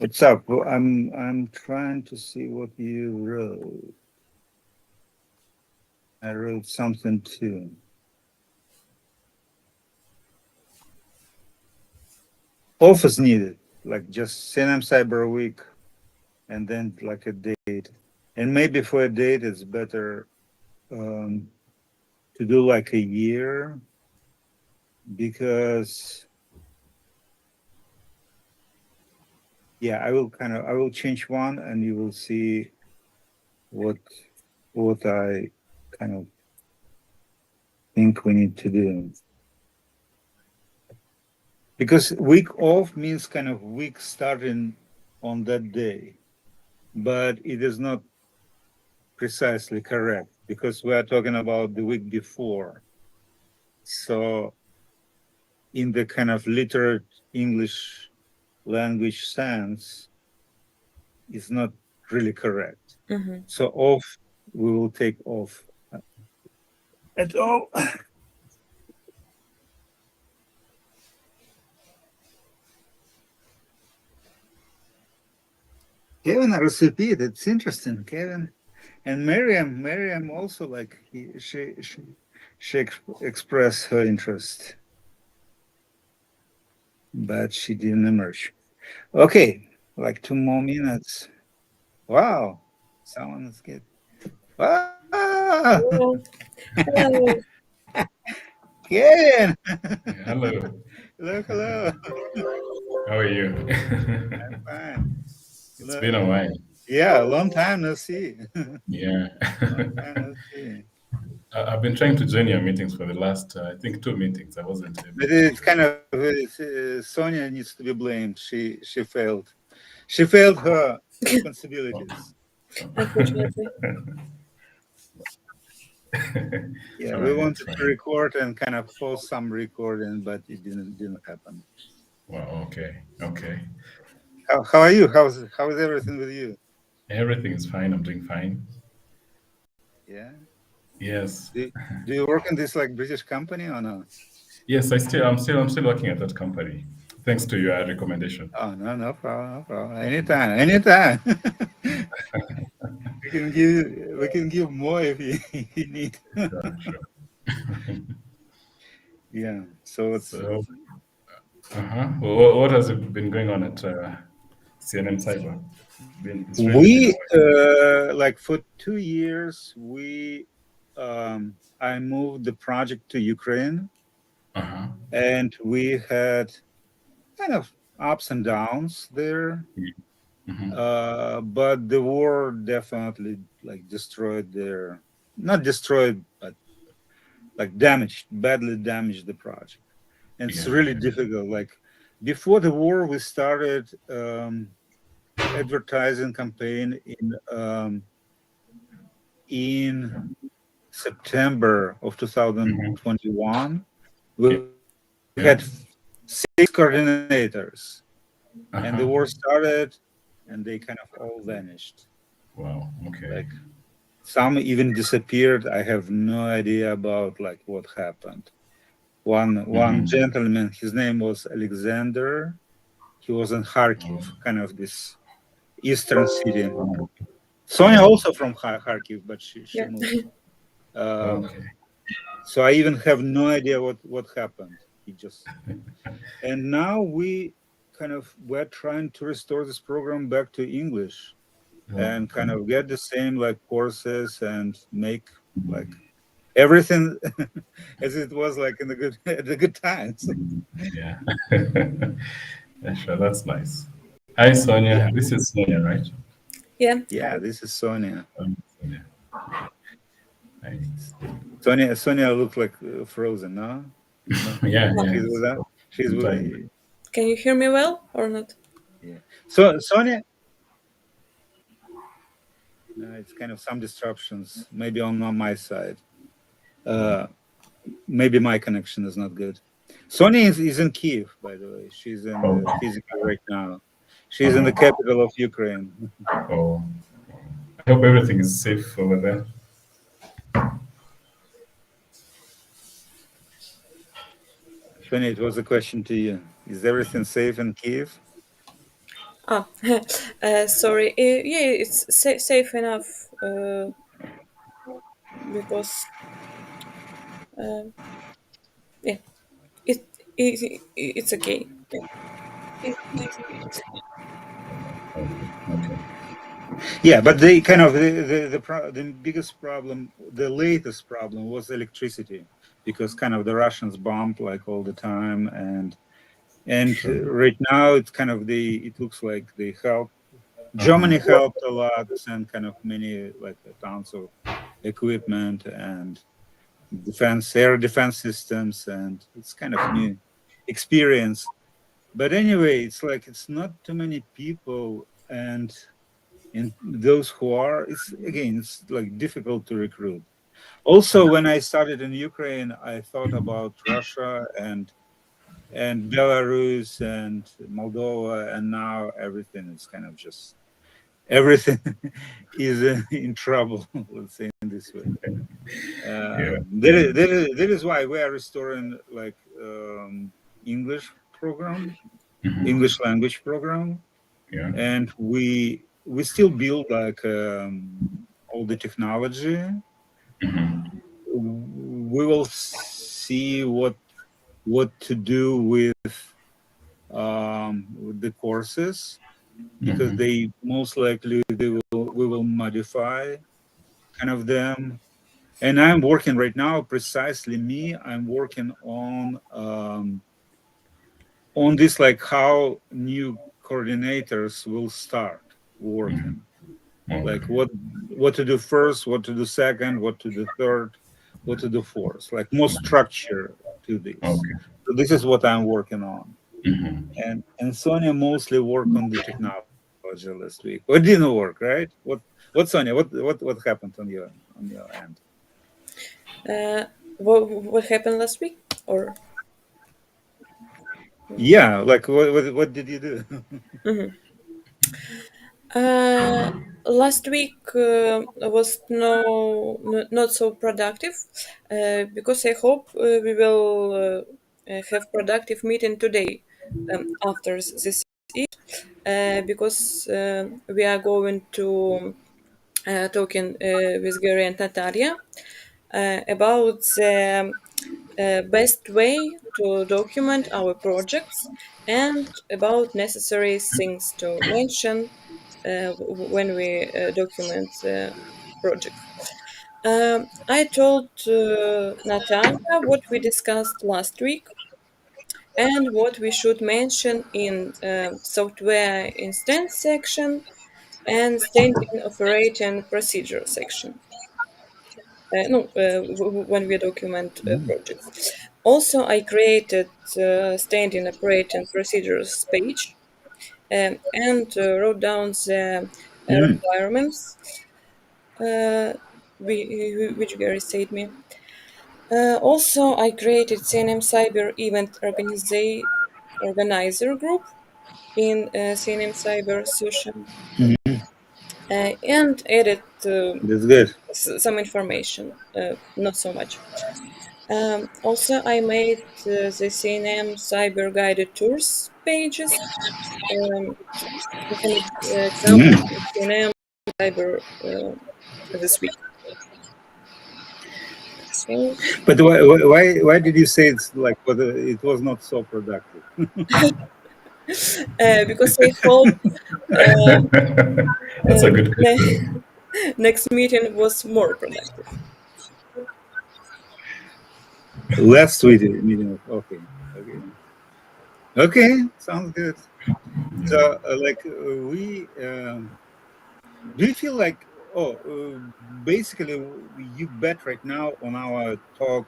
What's up? Well, I'm trying to see what you wrote. I wrote something too. Office needed, like just CNM Cyber week, and then like a date. And maybe for a date, it's better to do like a year because yeah, I will change one, and you will see what I kind of think we need to do. Because week off means kind of week starting on that day, but it is not precisely correct because we are talking about the week before. So in the kind of literate English language sense, it's not really correct. So off, we will take off at all. Kevin RCP, that's interesting, Kevin. And Miriam also like she expressed her interest, but she didn't emerge. Okay, like 2 more minutes. Wow, someone's good. Ah, Hello. Hello. Kevin. Hello. Hello. How are you? I'm fine. It's been a while. Yeah, long time no see. Yeah. Long time no see. I've been trying to join your meetings for the last, I think, 2 meetings. I wasn't But able it's kind to. of Sonia needs to be blamed. She failed. She failed her responsibilities. Unfortunately. Yeah, All we right, it's wanted to fine. record and kind of post some recording, but it didn't happen. Well, okay. Okay. How are you? How is everything with you? Everything is fine. I'm doing fine. Yeah. Yes. Do, do you work in this like British company or no? Yes, I'm still working at that company. Thanks to your recommendation. Oh no, no problem, no problem. Anytime. We can give more if you need. Sure, sure. Yeah. So it's So, what has been going on at CNM Cyber? It's really been a we while. like for 2 years I moved the project to Ukraine, Uh-huh. and we had kind of ups and downs there. Mm-hmm. But the war definitely like destroyed not destroyed, but like badly damaged the project. And it's Yeah, really difficult. Like before the war, we started advertising campaign in September of yeah. 2021. We had Yeah. 6 coordinators, and the war Uh-huh. started, and they kind of all vanished. Wow. Okay. Like some even disappeared. I have no idea about like what happened. One Mm-hmm. gentleman, his name was Alexander. He was in Kharkiv, Oh, kind of this eastern city. wow. Sonia Yeah. also from Kharkiv, but she Yeah. moved. Um, Okay. so I even have no idea what happened. He just and now we're trying to restore this program back to English and kind Okay. of get the same like courses and make like everything as it was like in the good times. Yeah. Yeah, sure. That's nice. Hi, Yeah, Sonia. This is Sonia, right? Yeah. yeah. This is Sonia. Sonia. Nice. Sonia looks like frozen. No, no. Yeah, yeah. She's with us. She's I'm with. trying. Can you hear me well or not? Yeah. So Sonia, it's kind of some disruptions, maybe on my side. Uh, maybe my connection is not good. Sonia is in Kiev, by the way. She's in the Okay. physically right now. She's in the Uh-huh. capital of Ukraine. Oh, I hope everything is safe over there. Sonia, it was a question to you. Is everything safe in Kiev? Sorry. Yeah, it's safe enough because uh, yeah, it's okay. Yeah. Okay. Okay. Yeah, but they kind of the biggest problem, the latest problem was electricity, because kind of the Russians bombed like all the time, and Sure. right now it's kind of it looks like they help. Germany helped a lot, and kind of many like tons of equipment and air defense systems, and it's kind of new experience. But anyway, it's like it's not too many people, and those who are, it's like difficult to recruit. Also, when I started in Ukraine, I thought about Russia and Belarus and Moldova, and now everything is kind of just everything is in trouble. Let's say in this way. Yeah. That is why we are restoring like English program, Hmm. English language program, Yeah. and we still build like all the technology. Hmm. We will see what to do with the courses, because Hmm. they most likely we will modify kind of them. And I'm working right now, precisely me, I'm working on this, like how new coordinators will start working, like Okay. what to do first, what to do second, what to do third, what to do fourth, like more structure to this. Okay. So this is what I'm working on. Hmm. And Sonia mostly worked on the technology last week. What didn't work, right? What Sonia, what happened on your end? Uh, what happened last week? Or Yeah, like what did you do? Mhm. Uh, last week was not so productive because I hope we will have productive meeting today after this eat because we are going to talking with Gary and Natalia about the best way to document our projects and about necessary things to mention when we document the projects. I told Natalia what we discussed last week and what we should mention in software instance section and standing operating procedure section. No, when we document Mm. projects. Also, I created standing operating procedures page and wrote down the Mm. requirements which Gary said me. Also, I created CNM Cyber event organizer group in CNM Cyber session Mhm. and added That's good. some information, not so much. Also, I made the CNM Cyber guided tours pages. Um, an example Mm. of CNM Cyber this week. Okay. But why did you say it's like it was not so productive? Because I hope That's a good question. next meeting was more productive. Last week meeting. Okay, okay, okay. Sounds good. So Yeah. we do you feel like basically you bet right now on our talk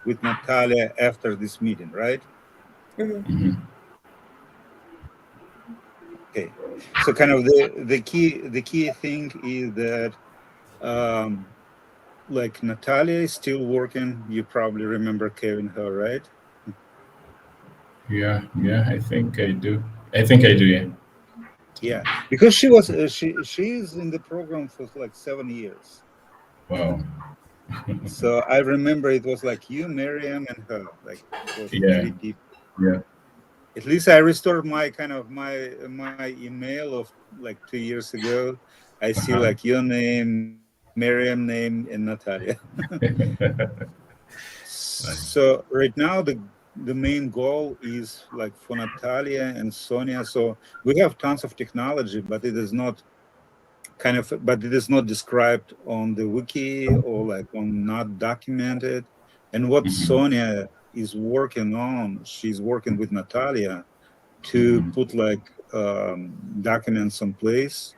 with Natalia after this meeting, right? Mhm. Hmm. Okay. So kind of the key thing is that um like Natalia is still working. You probably remember Kevin her, right? Yeah. Yeah. I think I do. I think I do. Yeah. Yeah, because she was she's in the program for like 7 years. Wow. So I remember it was like you, Miriam, and her. Like it was Yeah. three people. Yeah. at least I restored my kind of my email of like 2 years ago. I see like your name, Miriam name, and Natalia. Nice. So right now the main goal is like for Natalia and Sonia. So we have tons of technology, but it is not but it is not described on the wiki or like on not documented. And what Sonia is working on, she's working with Natalia to put like documents in place,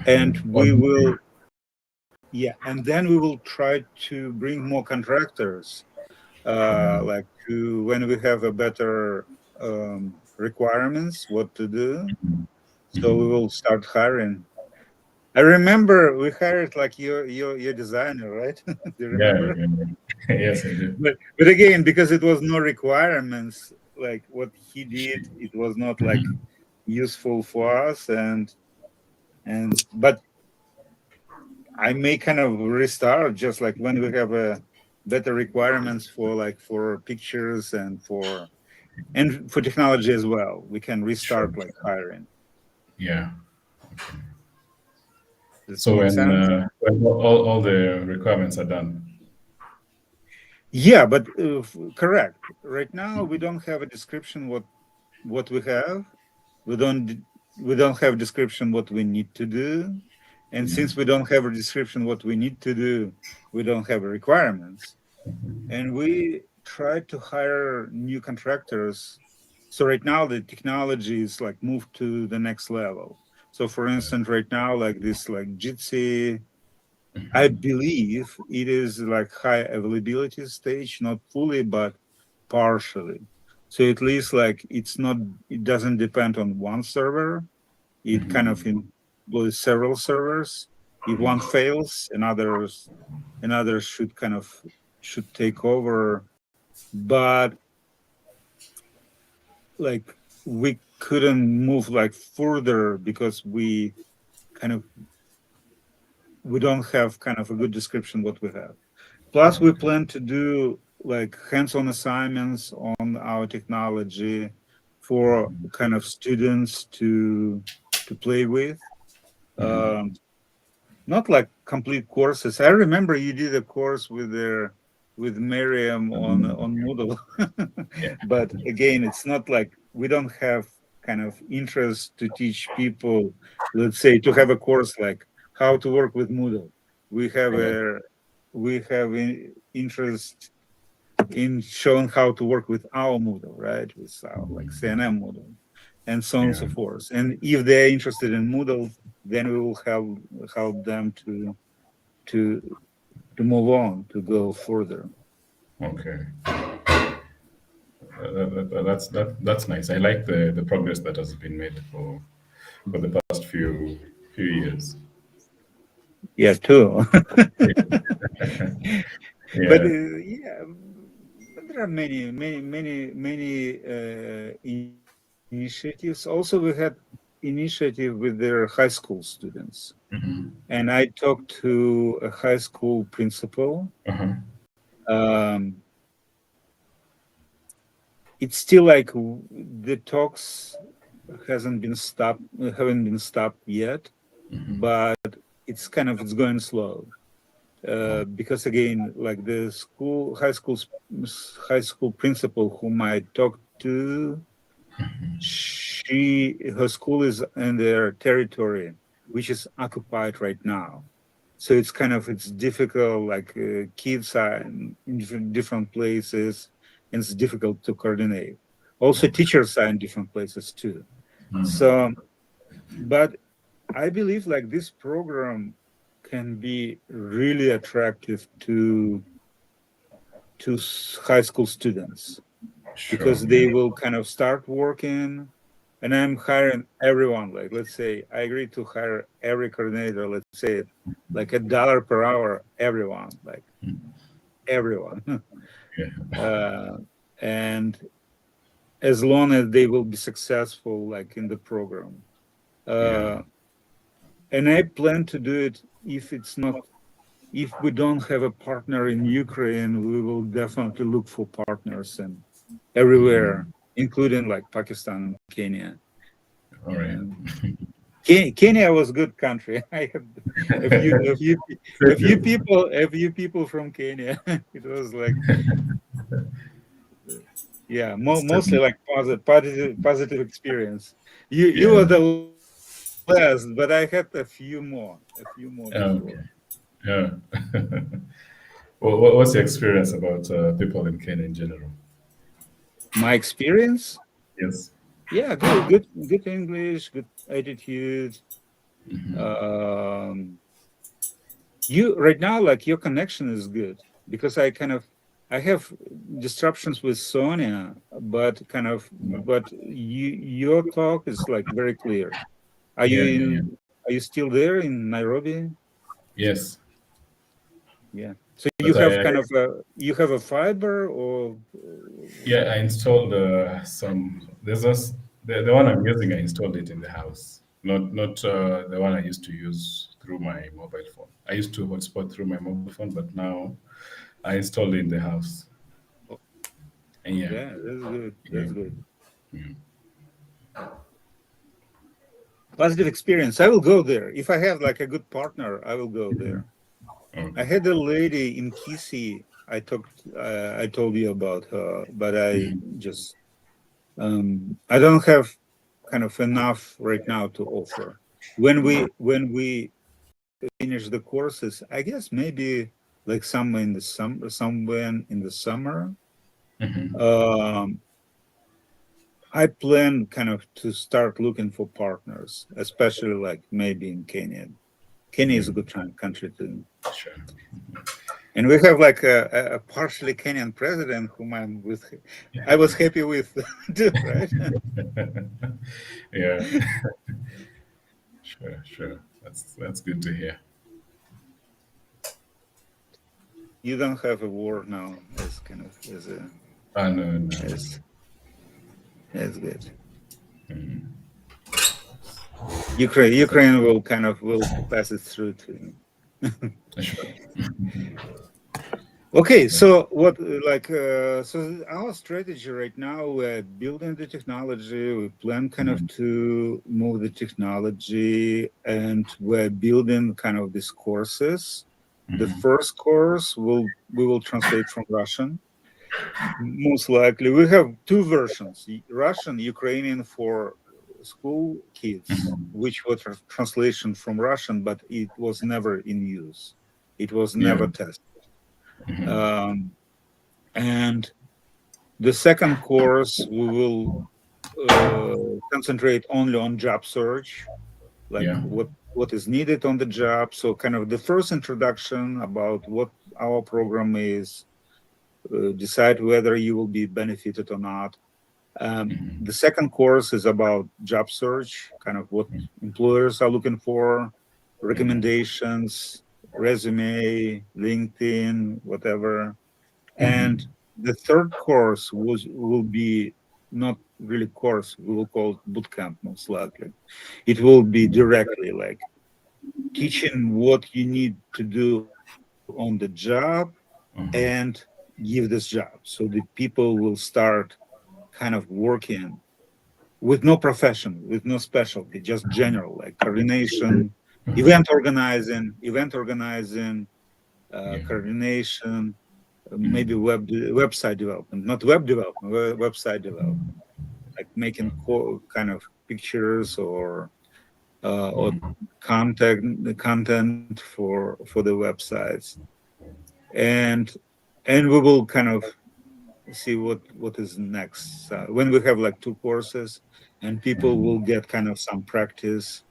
and we will, yeah, and then we will try to bring more contractors, like to when we have a better requirements what to do. So we will start hiring. I remember we hired like your designer, right? Do you Yeah, remember? yes, I do. But again, because it was no requirements, like what he did, it was not like useful for us, and but I may kind of restart just like when we have a better requirements for like for pictures and for technology as well. We can Sure. restart like hiring. Yeah. Does it So make sense? when all the requirements are done. Yeah, but correct. Right now we don't have a description what we have. We don't have description what we need to do, and since we don't have a description what we need to do, we don't have requirements. And we try to hire new contractors. So right now the technology is like moved to the next level. So for instance, right now like this like Jitsi, I believe it is like high availability stage, not fully but partially. So at least like it doesn't depend on one server. It kind of employs several servers. If one fails, another should take over. But like we couldn't move like further because kind of we don't have kind of a good description what we have. Plus we plan to do like hands-on assignments on our technology for kind of students to play with. Um, Not like complete courses. I remember you did a course with Miriam on Moodle, Yeah. but again, it's not like we don't have kind of interest to teach people, let's say, to have a course like how to work with Moodle. We have Right. interest in showing how to work with our Moodle, right? With our like CNM Moodle, and so on and Yeah. so forth. And if they're interested in Moodle, then we will help them to to move on, to go further. Okay. That's nice. I like the progress that has been made for the past few years. Yeah, too. But Yeah. yeah, but there are many initiatives. Also, we had initiative with their high school students, and I talked to a high school principal. Uh-huh. Um, it's still like the talks haven't been stopped yet, but it's going slow. Because again, like the high school principal whom I talked to, her school is in their territory, which is occupied right now. So it's difficult. Like kids are in different places, and it's difficult to coordinate. Also, teachers are in different places too. So, but I believe like this program can be really attractive to high school students Sure. because they Yeah. will kind of start working, and I'm hiring everyone. Like let's say I agree to hire every coordinator. Let's say like $1 per hour, everyone, like everyone, Yeah. uh, and as long as they will be successful, like in the program. Yeah. Uh, and I plan to do it if we don't have a partner in Ukraine, we will definitely look for partners and everywhere including like Pakistan and Kenya. All right. Kenya was a good country. I have a few people from Kenya. It was like, yeah, mostly like positive experience. You Yeah. were the last, but I had a few more Okay. before. Yeah. What's your experience about people in Kenya in general? My experience, Yes. yeah, good English, good attitude. Um, you right now, like your connection is good because I have disruptions with Sonia, but your talk is like very clear. Are you Yeah. Yeah. Yeah. are you still there in Nairobi? Yes. Yeah. So you But have you have a fiber or yeah, I installed some. There's just the one I'm using. I installed it in the house, not the one I used to use through my mobile phone. I used to hotspot through my mobile phone, but now I installed it in the house. And yeah, yeah, that's good. yeah, That's good. yeah. Positive experience. I will go there. If I have like a good partner, I will go there. I Okay. had a lady in Kisi. I told you about her, but just I don't have kind of enough right now to offer. When we finish the courses, I guess maybe like somewhere in the summer. Hmm. Um, I plan kind of to start looking for partners, especially like maybe in Kenya. Kenya Yeah, is a good country too. sure. And we have like a partially Kenyan president whom I was happy with too, right? Yeah, sure, sure. That's good to hear. You don't have a war now as kind of Ah, no, no. as as good. Ukraine will pass it through to. Sure. Okay, so what so our strategy right now, we're building the technology, we plan kind of to move the technology, and we're building kind of these courses. The first course we will translate from Russian. Most likely, we have two versions: Russian, Ukrainian for school kids, which was a translation from Russian, but it was never in use. It was Yeah. never tested. Um, and the second course, we will concentrate only on job search, like Yeah. what is needed on the job. So, kind of the first introduction about what our program is, decide whether you will be benefited or not. The second course is about job search, kind of what employers are looking for, recommendations, resume, LinkedIn, whatever. And the third course will be not really course, we will call it bootcamp most likely. It will be directly like teaching what you need to do on the job and give this job. So the people will start kind of working with no profession, with no specialty, just general like coordination, event organizing, Yeah. coordination, maybe website development, not web development, website development, like making kind of pictures or content for the websites, and we will kind of see what is next when we have like two courses, and people will get kind of some practice,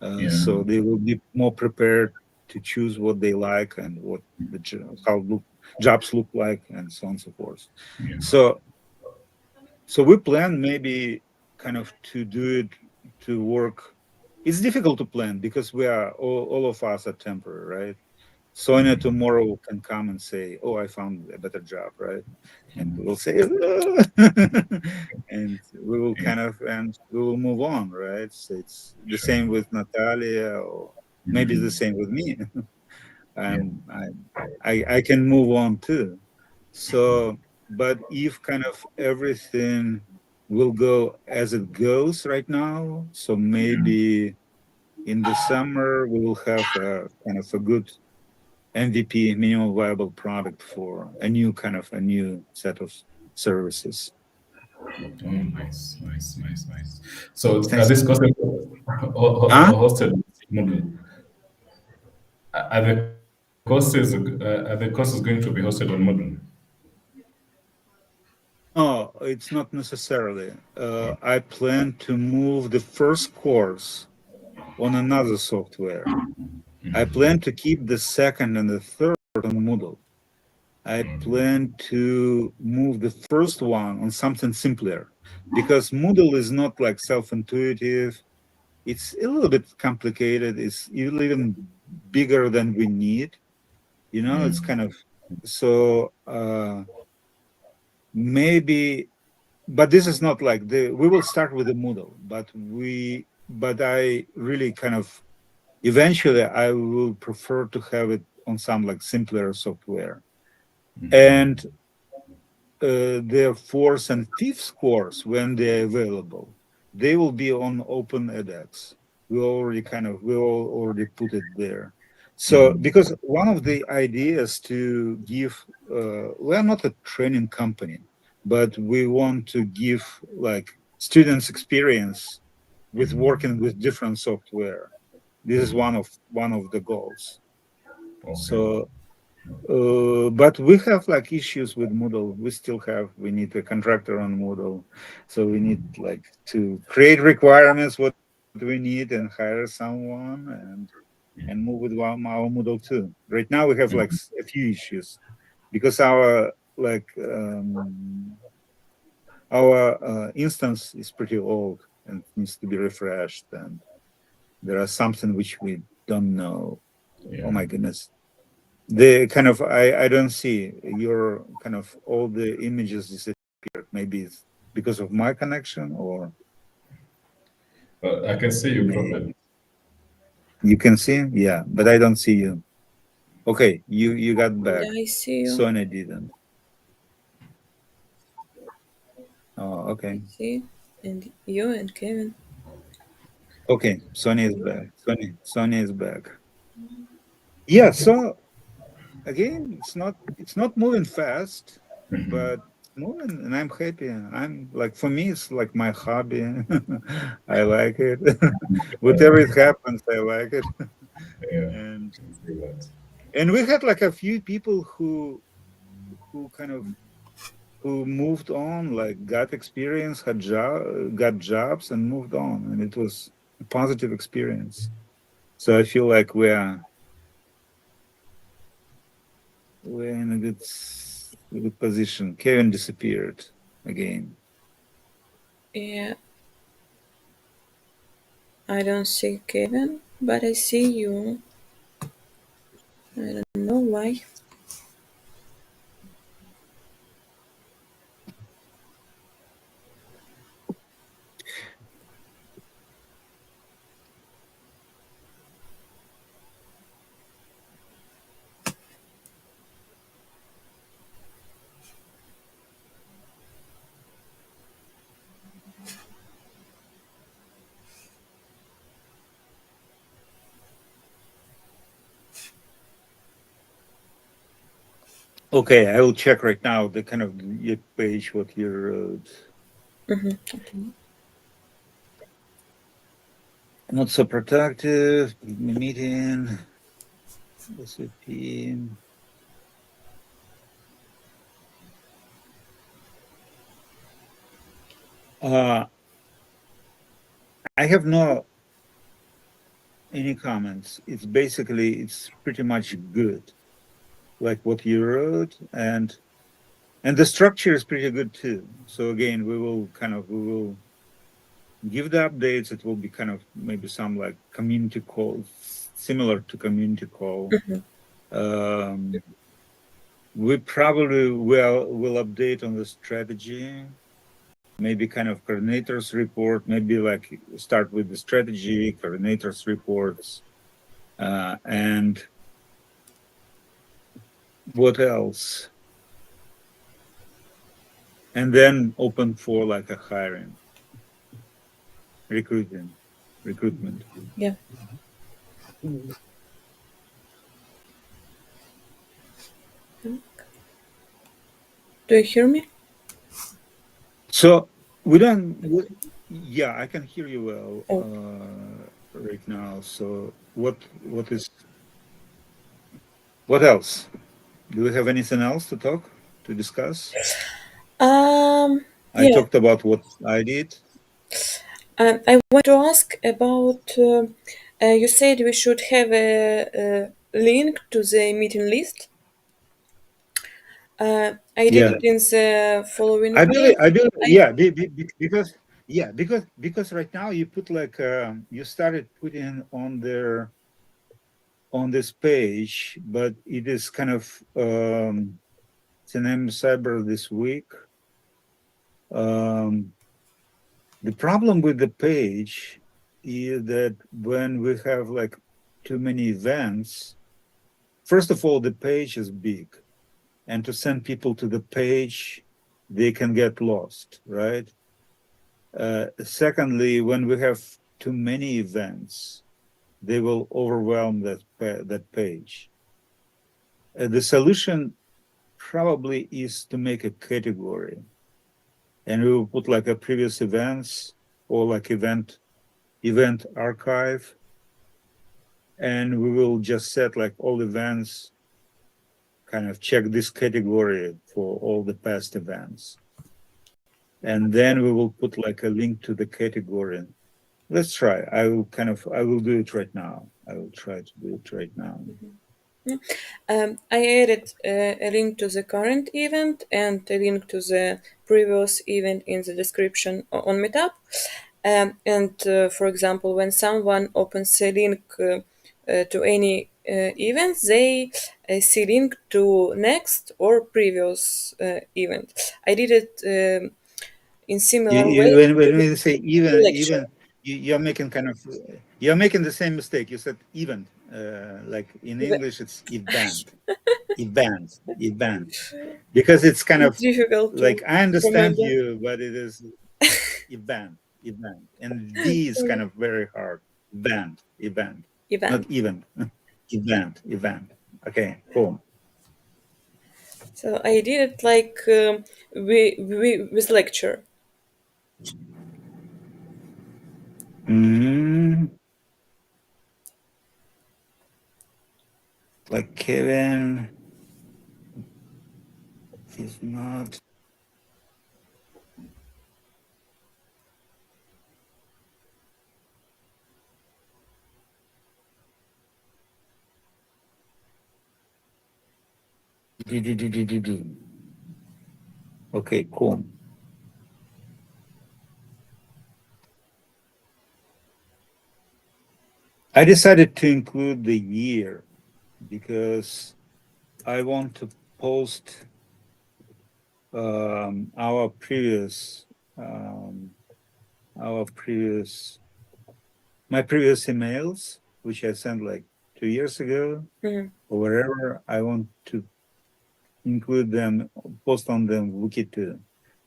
Yeah. so they will be more prepared to choose what they like and what how jobs look like and so on and so forth. Yeah. So we plan maybe kind of to do it to work. It's difficult to plan because we are all of us are temporary, right? Sonia tomorrow can come and say, "Oh, I found a better job," right? And we will say, and we will Yeah. and we will move on, right? So it's the same with Natalia, or maybe the same with me. Yeah. um, I can move on too. So, but if kind of everything will go as it goes right now. So maybe in the summer we will have a kind of a good MVP, minimum viable product, for a new set of services. Oh, nice, nice, nice, nice. So are Thanks. these courses Huh? hosted on Moodle? Are the courses going to be hosted on Moodle? No, it's not necessarily. I plan to move the first course on another software. I plan to keep the second and the third on Moodle. I plan to move the first one on something simpler, because Moodle is not like self-intuitive. It's a little bit complicated. It's even bigger than we need. It's kind of so maybe, but this is not like we will start with the Moodle, but I really kind of eventually I will prefer to have it on some like simpler software. And their fourth and fifth course, when they're available, they will be on Open edX. We already put it there. So because one of the ideas to give, we're not a training company, but we want to give like students experience with working with different software. This is one of the goals. Okay. So but we have like issues with Moodle. We need a contractor on Moodle. So we need like to create requirements, what we need, and hire someone and move with our Moodle too. Right now we have like a few issues because our instance is pretty old and needs to be refreshed, and there are something which we don't know. Oh Yeah. my goodness. The kind of I don't see your kind of all the images disappeared. Maybe it's because of my connection, or I can see you maybe properly. you can see, yeah, but I don't see you. Okay, you got And back. I see you. Sonia didn't. Oh, I okay. see. And you and Kevin. Okay, Sonia is back. Sonia is back. Yeah, so again, it's not moving fast, but it's moving, and I'm happy. I'm like, for me, it's like my hobby. I like it. Whatever it happens, I like it. Yeah. And I can see that. we had like a few people who kind of who moved on, like got experience, got jobs, and moved on, and it was a positive experience. So I feel like we're in a good position. Kevin disappeared again. Yeah, I don't see Kevin, but I see you. I don't know why. Okay, I will check right now the kind of your page, what you wrote. Okay. Not so productive, meeting, SAP. Uh, I have no any comments. It's pretty much good, like what you wrote, and the structure is pretty good too. So again, we will give the updates. It will be kind of maybe some like community calls, similar to community call. Um, we probably will update on the strategy, maybe kind of coordinators report, maybe like start with the strategy, coordinators reports, and what else? and then open for like a hiring, recruitment. Yeah. Do you hear me? So we don't. Yeah, I can hear you well Oh. right now. So what else? Do we have anything else to discuss? I Yeah. talked about what I did. I want to ask about. You said we should have a link to the meeting list. I did Yeah, it in the following I way. believe. I believe. I Yeah, because right now you put like you started putting on this page, but it is kind of CNM Cyber this week. The problem with the page is that when we have like too many events, first of all, the page is big, and to send people to the page, they can get lost, right? Secondly, when we have too many events, they will overwhelm that page. The solution probably is to make a category, and we will put like a previous events or like event archive, and we will just set like all events, kind of check this category for all the past events, and then we will put like a link to the category. Let's try. I will do it right now. I will try to do it right now. I added a link to the current event and a link to the previous event in the description on Meetup. For example, when someone opens a link to any event, they see link to next or previous event. I did it in similar way. When you say Lecture. you're making you're making the same mistake. You said event, like in English it's event, because it's kind of It's difficult to like I understand remember. you, but it is event, and D is kind Sorry. of very hard. Event, not Event. even. Event. Okay, cool. So I did it like with lecture. Like Kevin is not. Okay, cool. I decided to include the year because I want to post our previous my previous emails, which I sent like 2 years ago Mhm. or wherever. I want to include them, post on them wiki too,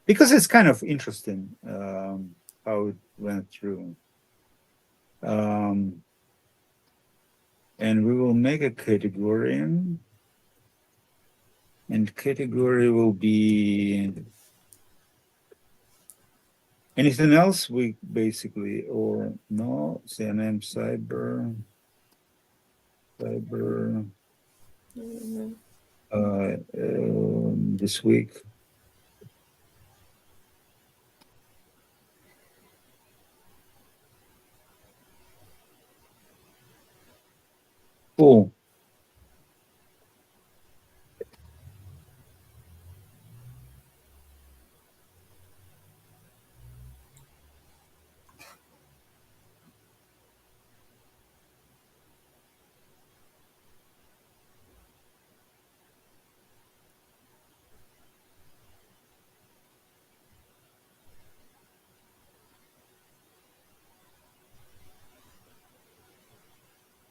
because it's kind of interesting how it went through. And we will make a category, and category will be anything else we basically, or no, CNM Cyber, this week. Cool.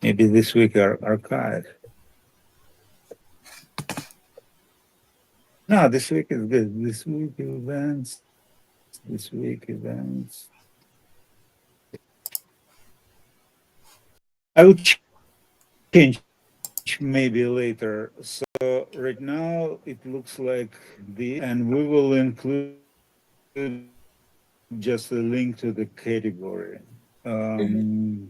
Maybe this week our archive. No, this week is good. This week events. This week events. I will change maybe later. So right now it looks like this, and we will include just a link to the category. Okay.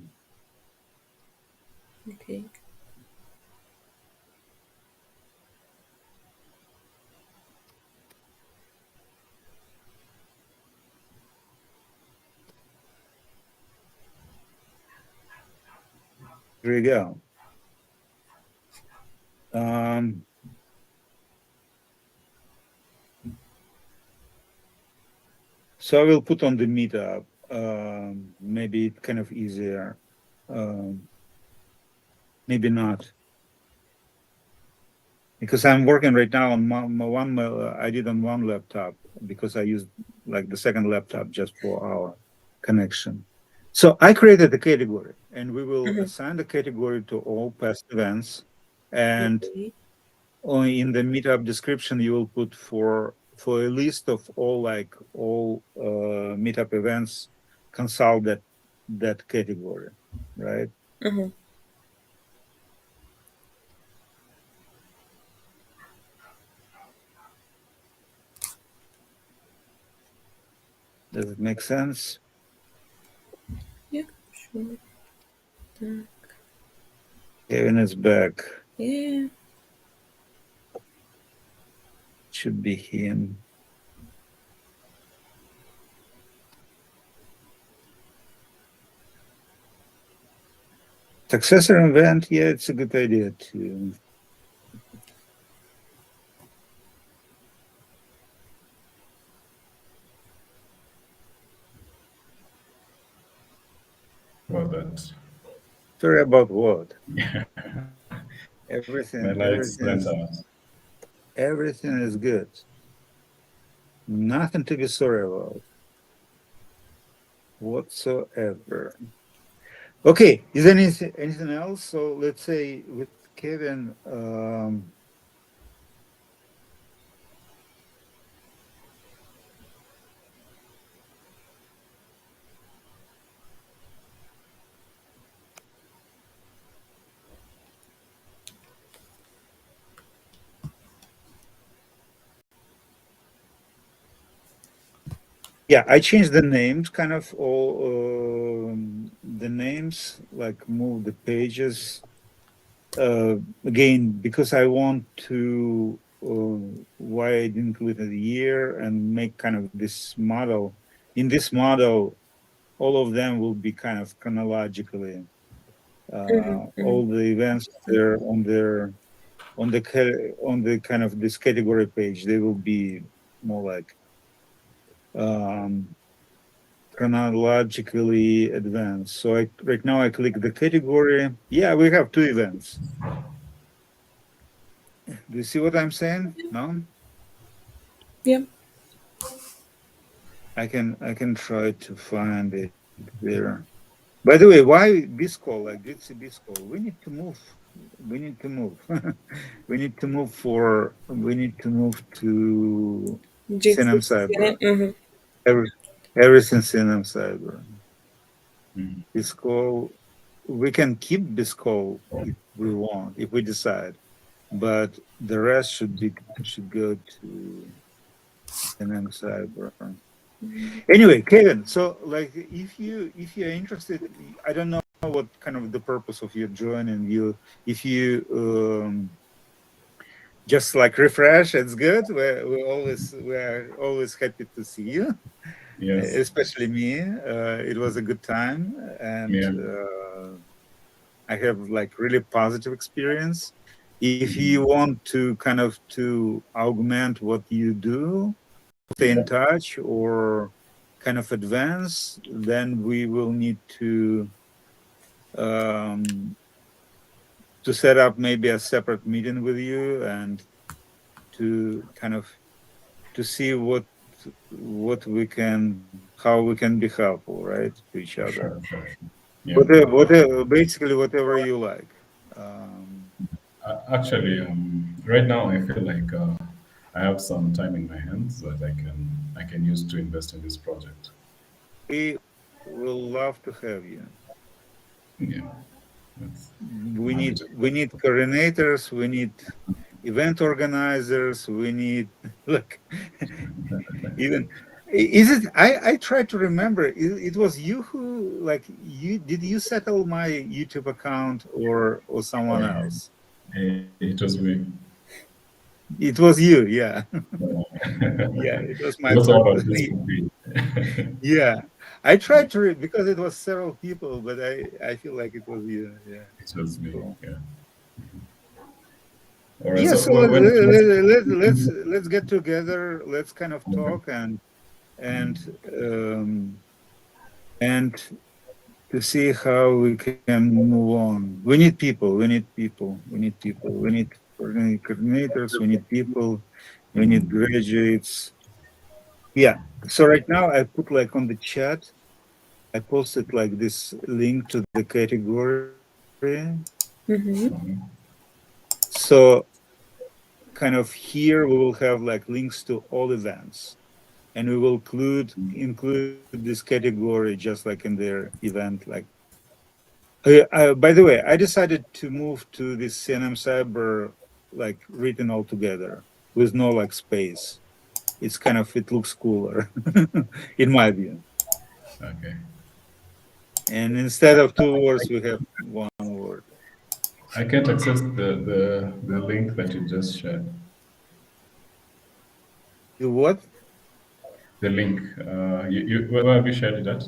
Here we go. Um, so I will put on the meetup. Maybe it's kind of easier. Um, Maybe not, because I'm working right now on I did on one laptop because I used like the second laptop just for our connection. So I created a category, and we will assign the category to all past events. And Okay. in the meetup description, you will put for a list of all meetup events, consult that category, right? Mm-hmm. Does it make sense? Yeah, sure. Kevin is back. Yeah. Should be him. Successor event, yeah, it's a good idea too. About that. Sorry about what? Yeah. My Everything, lights went out. everything is good. Nothing to be sorry about whatsoever. Okay, is there anything else? So let's say with Kevin, yeah, I changed the names, kind of all the names, like move the pages. Again, because I want to why I didn't include the year and make kind of this model. In this model, all of them will be kind of chronologically. All the events there on the kind of this category page, they will be more like um, chronologically advanced. So right now I click the category. Yeah, we have two events. Do you see what I'm saying? No? Yeah. I can try to find it there. By the way, why Biscol, like Jitsi Biscol? We need to move. We need to move. We need to move to CNM GC. Cyber. Mm-hmm. Every, everything CNM Cyber. Mhm. Biscol, we can keep Biscol if we want, if we decide, but the rest should go to CNM Cyber. Anyway, Kevin, so like if you're interested, I don't know what kind of the purpose of your joining. If you just like refresh, it's good. We are always happy to see you, Yes. especially me. It was a good time, and Yeah. I have like really positive experience. If you Mhm. want to kind of to augment what you do, stay in Yeah. touch or kind of advance, then we will need um, to set up maybe a separate meeting with you and to kind of to see what we can how we can be helpful, right, to each other. Sure. Sure. Sure. Yeah. Whatever, basically whatever you like. Actually, right now I feel like I have some time in my hands that I can use to invest in this project. We will love to have you. Yeah, that's, We I'm happy need to. we need coordinators, we need event organizers, we need like even is it I try to remember it was you who like you settle my YouTube account or someone else? It was me. It was you, yeah. Yeah, Yeah. it was We my also have first. a Facebook page. Yeah, I tried to read because it was several people, but I feel like it was you. Yeah, It was me. cool. Yeah. All right. Yeah, So so when let's get together. Let's kind of okay. talk and um, and to see how we can move on. We need people. We need people. We need people. We need coordinators. We need people. We need graduates. Yeah. So right now I put like on the chat. I posted like this link to the category. Mm-hmm. So kind of here we will have like links to all events, and we will include this category just like in their event. Like, by the way, I decided to move to this CNM Cyber like written all together with no like space. It's kind of it looks cooler, in my view. Okay. And instead of two words, we have one word. I can't access the link that you just shared. You what? The link. Where have you shared it at?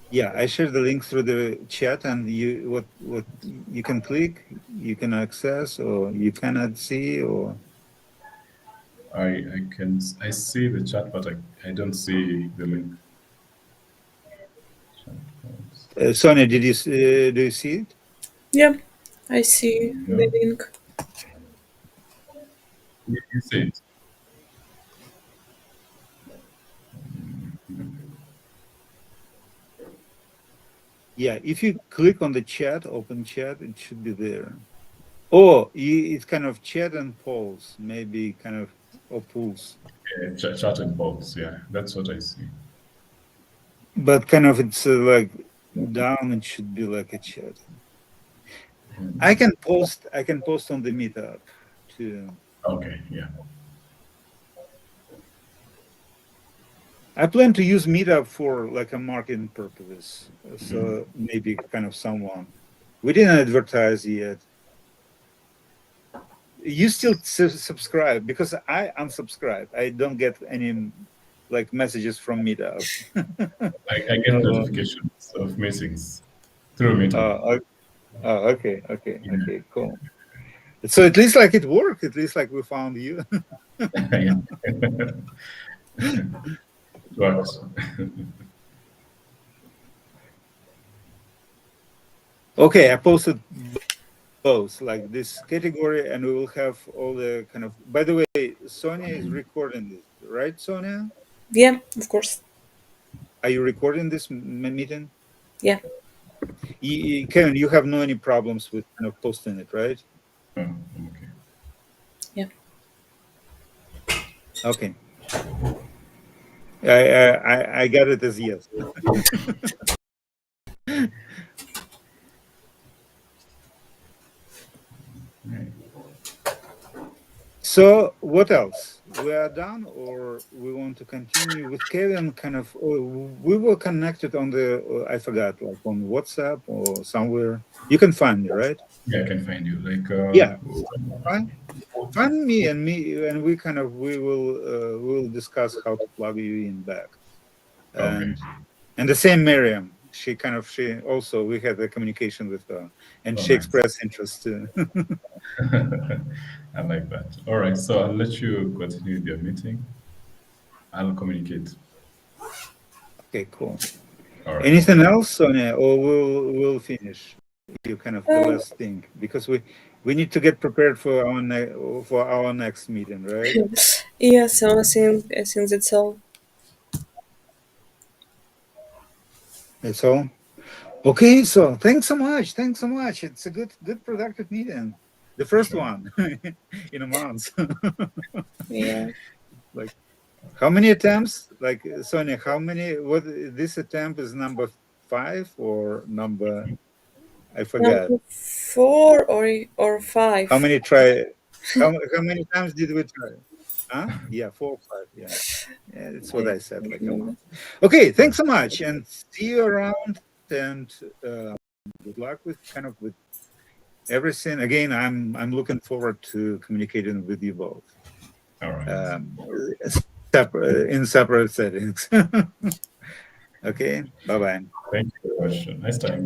Yeah, I shared the link through the chat, and you what you can click, you can access, or you cannot see, or I see the chat, but I don't see the link. Chat box. Sonia, do you see it? Yeah, I see the No, link. you see it. Yeah, if you click on the chat, open chat, it should be there. Oh, it's kind of chat and polls, maybe kind of or pulse, Chat and box. Yeah, that's what I see. but kind of it's like down. It should be like a chat. I can post on the meetup too. Okay. Yeah. I plan to use Meetup for like a marketing purposes. So maybe kind of someone. We didn't advertise yet. You still subscribe because I unsubscribe. I don't get any like messages from Meetup. I get No. notifications of meetings through Meetup. Oh, okay, okay, Yeah. okay, cool. So at least like it worked. At least like we found you. Yeah. It works. Okay, I posted both like this category, and we will have all the kind of. By the way, Sonia is recording this, right? Sonia, Yeah, of course. are you recording this meeting? Yeah. Kevin, you have no any problems with kind of posting it, right? Oh, okay. Yeah. Okay, I got it as yes. Right. So what else? We are done, or we want to continue with Kevin? Kind of, we were connected on the I forgot, like on WhatsApp or somewhere. You can find me, right? Yeah, I can find you. Like, Yeah, find me, and we will discuss how to plug you in back. okay. And the same Miriam, she also we had a communication with her, and Oh, she nice. expressed interest too. I like that. All right. So I'll let you continue with your meeting. I'll communicate. Okay, cool. All right. Anything else, Sonia, or we'll finish? You kind of the Um, last thing because we need to get prepared for for our next meeting, right? yeah, so I think that's all. That's all. Okay, so thanks so much. Thanks so much. It's a good productive meeting. the first one in a month. Yeah. Like, how many attempts? Like, Sonia, how many? What this attempt is number 5 or number? I forgot. Number 4 or 5. How many try? How many times did we try? Huh? Yeah, 4 or 5. Yeah, yeah, that's what I said. Like a month. Okay, thanks so much, and see you around. And good luck with with everything. Again, I'm looking forward to communicating with you both. All right. In separate settings. Okay, bye bye. Thank you very much. Nice time.